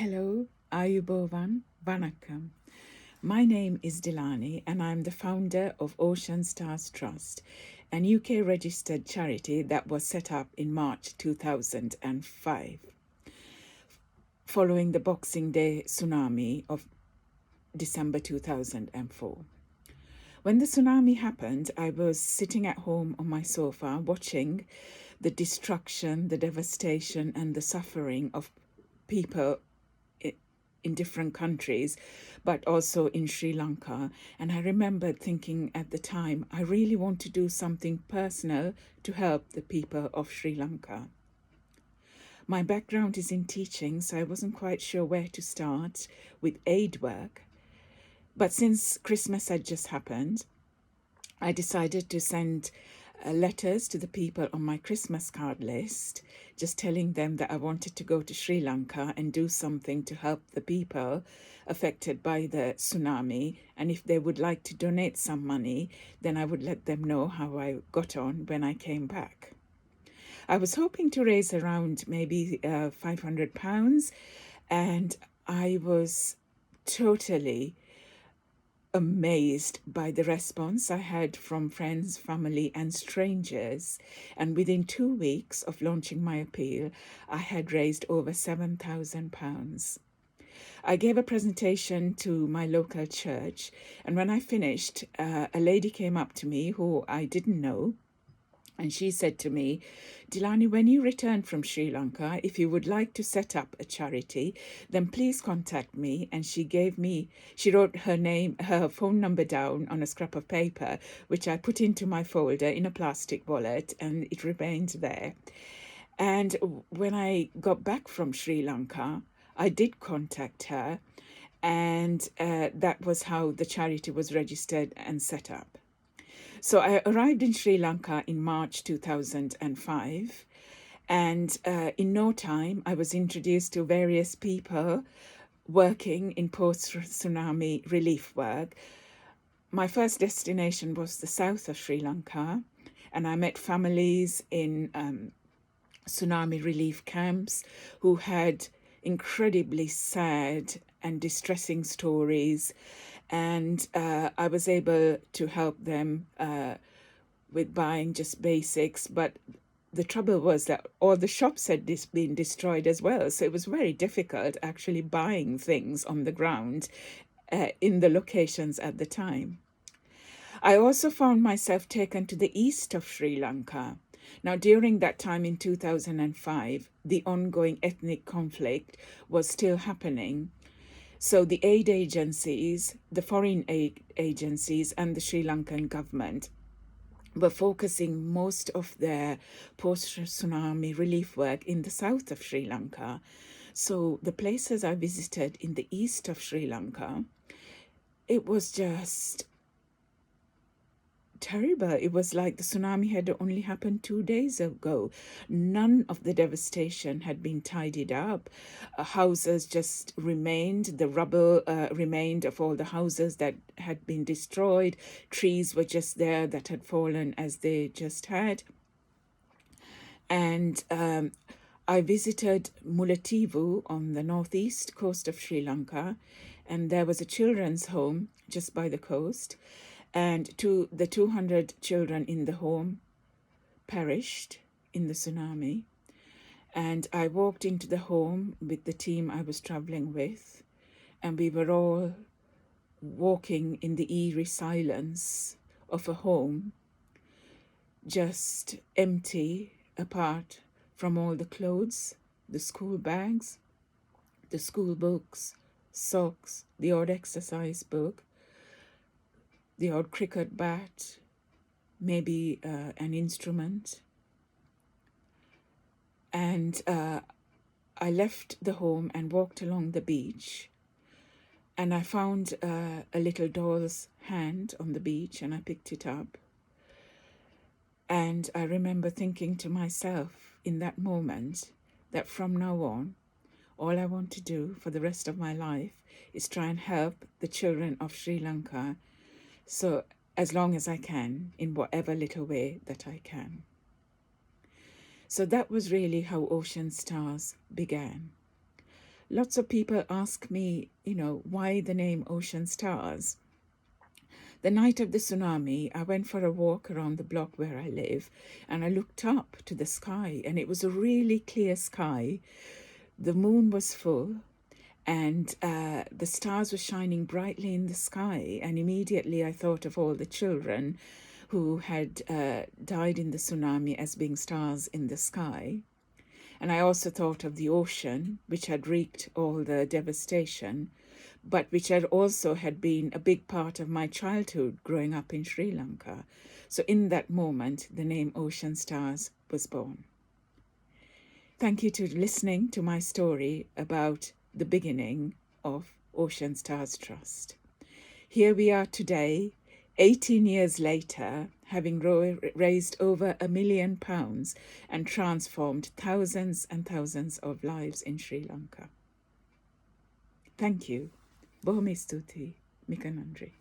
Hello, Ayubovan, Vanakkam. My name is Dilani and I'm the founder of Ocean Stars Trust, an UK registered charity that was set up in March 2005 following the Boxing Day tsunami of December 2004. When the tsunami happened, I was sitting at home on my sofa watching the destruction, the devastation, and the suffering of people in different countries, but also in Sri Lanka. And I remember thinking at the time, I really want to do something personal to help the people of Sri Lanka. My background is in teaching, so I wasn't quite sure where to start with aid work. But since Christmas had just happened, I decided to send letters to the people on my Christmas card list, just telling them that I wanted to go to Sri Lanka and do something to help the people affected by the tsunami. And if they would like to donate some money, then I would let them know how I got on when I came back. I was hoping to raise around maybe £500, and I was totally amazed by the response I had from friends, family, and strangers. And within 2 weeks of launching my appeal, I had raised over £7,000. I gave a presentation to my local church, and when I finished, a lady came up to me who I didn't know. And she said to me, Dilani, when you return from Sri Lanka, if you would like to set up a charity, then please contact me. And she wrote her phone number down on a scrap of paper, which I put into my folder in a plastic wallet, and it remained there. And when I got back from Sri Lanka, I did contact her, and that was how the charity was registered and set up. So I arrived in Sri Lanka in March 2005, and in no time I was introduced to various people working in post-tsunami relief work. My first destination was the south of Sri Lanka, and I met families in tsunami relief camps who had incredibly sad and distressing stories, and I was able to help them with buying just basics. But the trouble was that all the shops had been destroyed as well, so it was very difficult actually buying things on the ground in the locations at the time. I also found myself taken to the east of Sri Lanka. Now, during that time in 2005, the ongoing ethnic conflict was still happening. So the aid agencies, the foreign aid agencies, and the Sri Lankan government were focusing most of their post-tsunami relief work in the south of Sri Lanka. So the places I visited in the east of Sri Lanka, it was just terrible. It was like the tsunami had only happened 2 days ago. None of the devastation had been tidied up. Houses just remained. The rubble remained of all the houses that had been destroyed. Trees were just there that had fallen as they just had. And I visited Mullaitivu on the northeast coast of Sri Lanka, and there was a children's home just by the coast. And the 200 children in the home perished in the tsunami. And I walked into the home with the team I was traveling with, and we were all walking in the eerie silence of a home, just empty, apart from all the clothes, the school bags, the school books, socks, the odd exercise book, the odd cricket bat, maybe an instrument. And I left the home and walked along the beach, and I found a little doll's hand on the beach, and I picked it up. And I remember thinking to myself in that moment that from now on, all I want to do for the rest of my life is try and help the children of Sri Lanka, so as long as I can, in whatever little way that I can. So that was really how Ocean Stars began. Lots of people ask me, why the name Ocean Stars. The night of the tsunami, I went for a walk around the block where I live, and I looked up to the sky, and it was a really clear sky. The moon was full, and the stars were shining brightly in the sky. And immediately I thought of all the children who had died in the tsunami as being stars in the sky. And I also thought of the ocean, which had wreaked all the devastation, but which had also had been a big part of my childhood growing up in Sri Lanka. So in that moment, the name Ocean Stars was born. Thank you to listening to my story about the beginning of Ocean Stars Trust. Here we are today, 18 years later, having raised over £1 million and transformed thousands and thousands of lives in Sri Lanka. Thank you. Bohomi Stuti, Mikanandri.